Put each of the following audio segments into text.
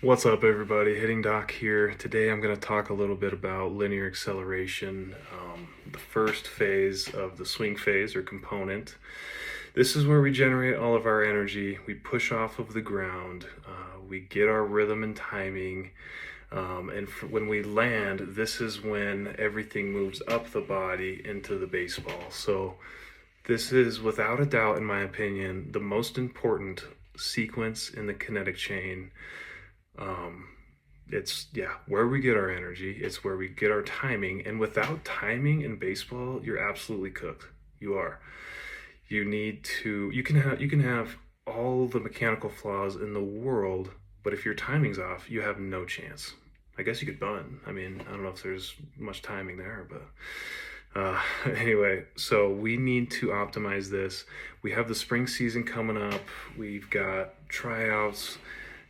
What's up, everybody? Hitting Doc here. Today I'm going to talk a little bit about linear acceleration, the first phase of the swing phase or component. This is where we generate all of our energy. We push off of the ground. We get our rhythm and timing. When we land, this is when everything moves up the body into the baseball. So this is, without a doubt, in my opinion, the most important sequence in the kinetic chain. It's where we get our energy. It's where we get our timing. And without timing in baseball, you're absolutely cooked. You are. You can have all the mechanical flaws in the world, but if your timing's off, you have no chance. I guess you could bunt. I mean, I don't know if there's much timing there, but anyway, so we need to optimize this. We have the spring season coming up. We've got tryouts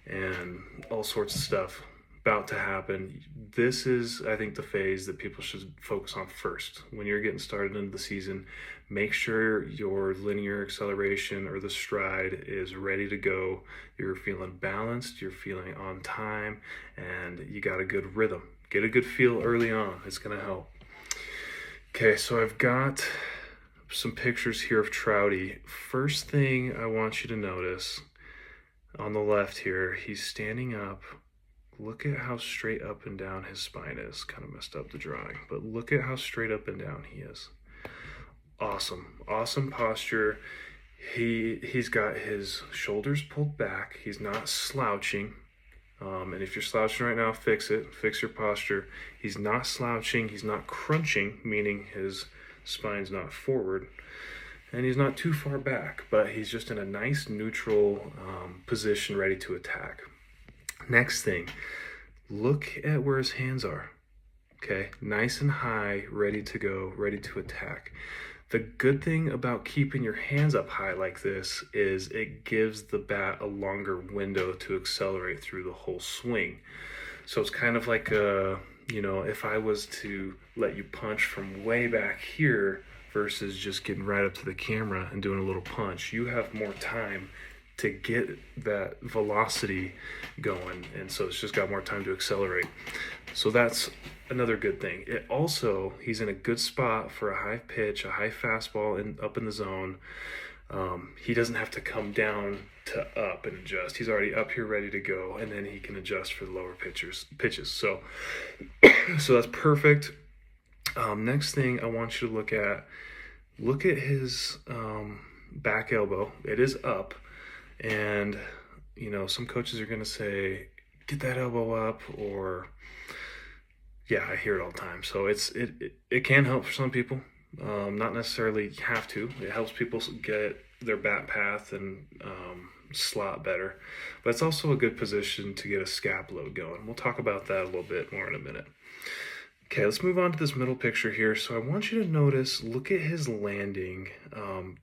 and all sorts of stuff about to happen. This is, I think, the phase that people should focus on first. When you're getting started into the season, make sure your linear acceleration or the stride is ready to go. You're feeling balanced, you're feeling on time, and you got a good rhythm. Get a good feel early on. It's going to help. Okay, so I've got some pictures here of Trouty. First thing I want you to notice on the left here, he's standing up. Look at how straight up and down his spine is. Kind of messed up the drawing, but look at how straight up and down he is. Awesome posture. He's got his shoulders pulled back. He's not slouching. And if you're slouching right now, fix it. Fix your posture. He's not slouching. He's not crunching, meaning his spine's not forward. And he's not too far back, but he's just in a nice neutral position, ready to attack. Next thing, look at where his hands are. Okay, nice and high, ready to go, ready to attack. The good thing about keeping your hands up high like this is it gives the bat a longer window to accelerate through the whole swing. So it's kind of like if I was to let you punch from way back here versus just getting right up to the camera and doing a little punch, you have more time to get that velocity going, and so it's just got more time to accelerate. So that's another good thing. It also, he's in a good spot for a high pitch, a high fastball up in the zone. He doesn't have to come down to up and adjust. He's already up here ready to go, and then he can adjust for the lower pitches. So that's perfect. Next thing I want you to look at his back elbow. It is up, and some coaches are going to say, get that elbow up, or I hear it all the time. So it can help for some people, not necessarily have to. It helps people get their bat path and slot better, but it's also a good position to get a scap load going. We'll talk about that a little bit more in a minute. Okay, let's move on to this middle picture here. So I want you to notice, look at his landing,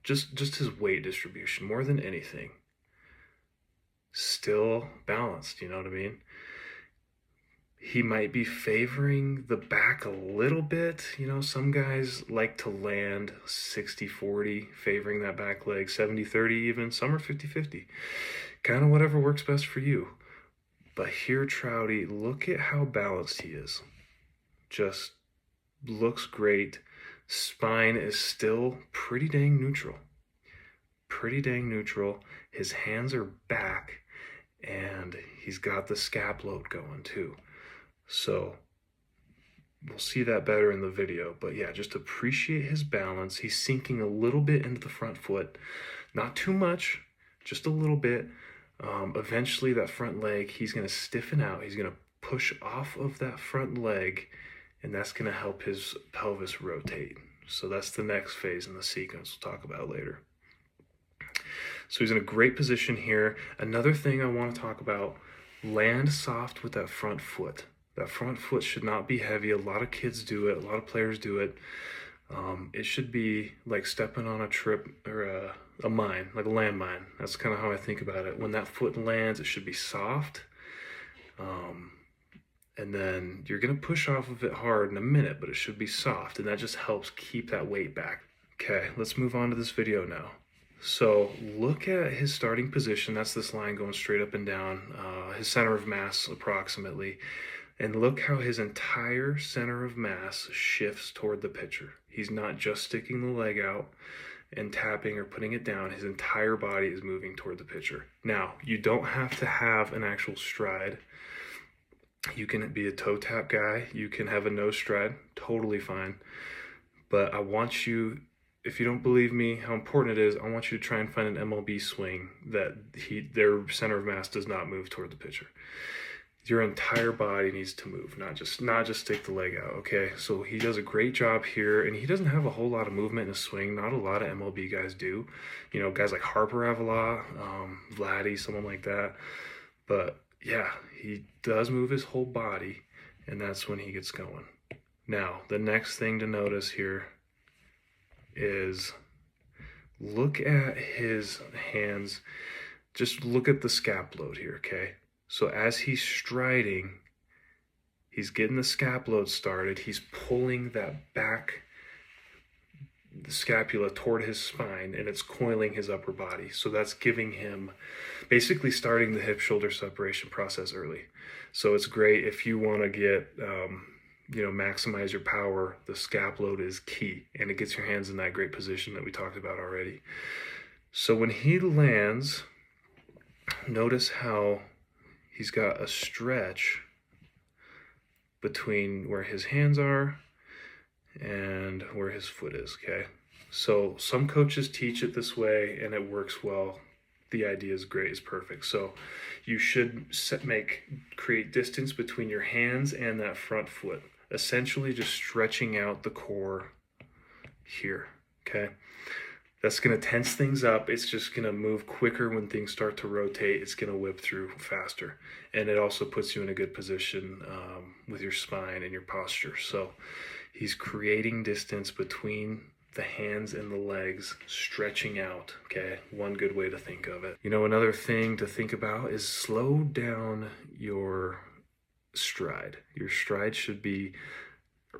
just his weight distribution more than anything. Still balanced, you know what I mean? He might be favoring the back a little bit. Some guys like to land 60-40, favoring that back leg, 70-30 even. Some are 50-50. Kind of whatever works best for you. But here, Trouty, look at how balanced he is. Just looks great. Spine is still pretty dang neutral. His hands are back, and he's got the scap load going too. So we'll see that better in the video, but just appreciate his balance. He's sinking a little bit into the front foot, not too much, just a little bit. Eventually that front leg, he's going to stiffen out. He's going to push off of that front leg, and that's going to help his pelvis rotate. So that's the next phase in the sequence we'll talk about later. So he's in a great position here. Another thing I want to talk about, land soft with that front foot. That front foot should not be heavy. A lot of kids do it. A lot of players do it. It should be like stepping on a trip or a mine, like a landmine. That's kind of how I think about it. When that foot lands, it should be soft. And then you're going to push off of it hard in a minute, but it should be soft. And that just helps keep that weight back. Okay, let's move on to this video now. So look at his starting position. That's this line going straight up and down, his center of mass approximately. And look how his entire center of mass shifts toward the pitcher. He's not just sticking the leg out and tapping or putting it down. His entire body is moving toward the pitcher. Now, you don't have to have an actual stride. You can be a toe tap guy. You can have a no stride. Totally fine. But I want you, if you don't believe me how important it is, I want you to try and find an MLB swing that their center of mass does not move toward the pitcher. Your entire body needs to move, not just stick the leg out, okay? So he does a great job here, and he doesn't have a whole lot of movement in his swing. Not a lot of MLB guys do. You know, guys like Harper have a lot, Vladdy, someone like that. But yeah, he does move his whole body, and that's when he gets going. Now, the next thing to notice here is look at his hands. Just look at the scap load here, okay? So as he's striding, he's getting the scap load started. He's pulling that back, the scapula toward his spine, and it's coiling his upper body. So that's giving him, basically starting the hip-shoulder separation process early. So it's great if you want to get, maximize your power. The scap load is key, and it gets your hands in that great position that we talked about already. So when he lands, notice how he's got a stretch between where his hands are and where his foot is, okay? So some coaches teach it this way and it works well. The idea is great, it's perfect. So you should create distance between your hands and that front foot, essentially just stretching out the core here, okay? That's going to tense things up. It's just going to move quicker when things start to rotate. It's going to whip through faster. And it also puts you in a good position with your spine and your posture. So he's creating distance between the hands and the legs, stretching out, okay? One good way to think of it. You know, another thing to think about is slow down your stride. Your stride should be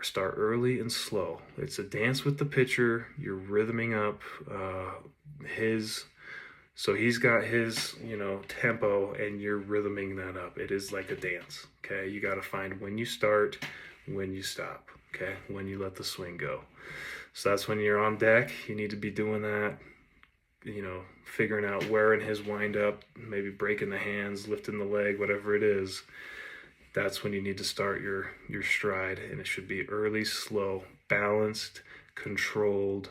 start early and slow. It's a dance with the pitcher. You're rhythming up so he's got his, tempo, and you're rhythming that up. It is like a dance, okay? You got to find when you start, when you stop, okay? When you let the swing go. So that's when you're on deck. You need to be doing that, figuring out where in his wind up, maybe breaking the hands, lifting the leg, whatever it is. That's when you need to start your stride, and it should be early, slow, balanced, controlled,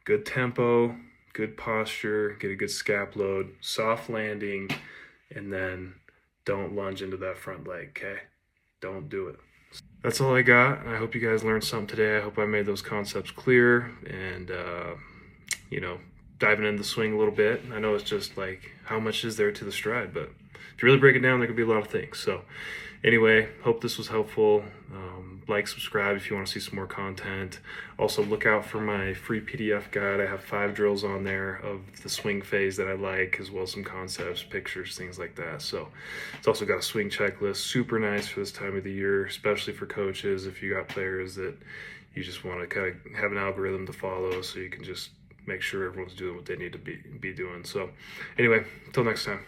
good tempo, good posture, get a good scap load, soft landing, and then don't lunge into that front leg, okay? Don't do it. That's all I got. I hope you guys learned something today. I hope I made those concepts clear and, diving into the swing a little bit. I know it's just like, how much is there to the stride? But if you really break it down, there could be a lot of things. So anyway, hope this was helpful. Like, subscribe if you want to see some more content. Also, look out for my free PDF guide. I have 5 drills on there of the swing phase that I like, as well as some concepts, pictures, things like that. So it's also got a swing checklist. Super nice for this time of the year, especially for coaches if you got players that you just want to kind of have an algorithm to follow so you can just make sure everyone's doing what they need to be doing. So anyway, until next time.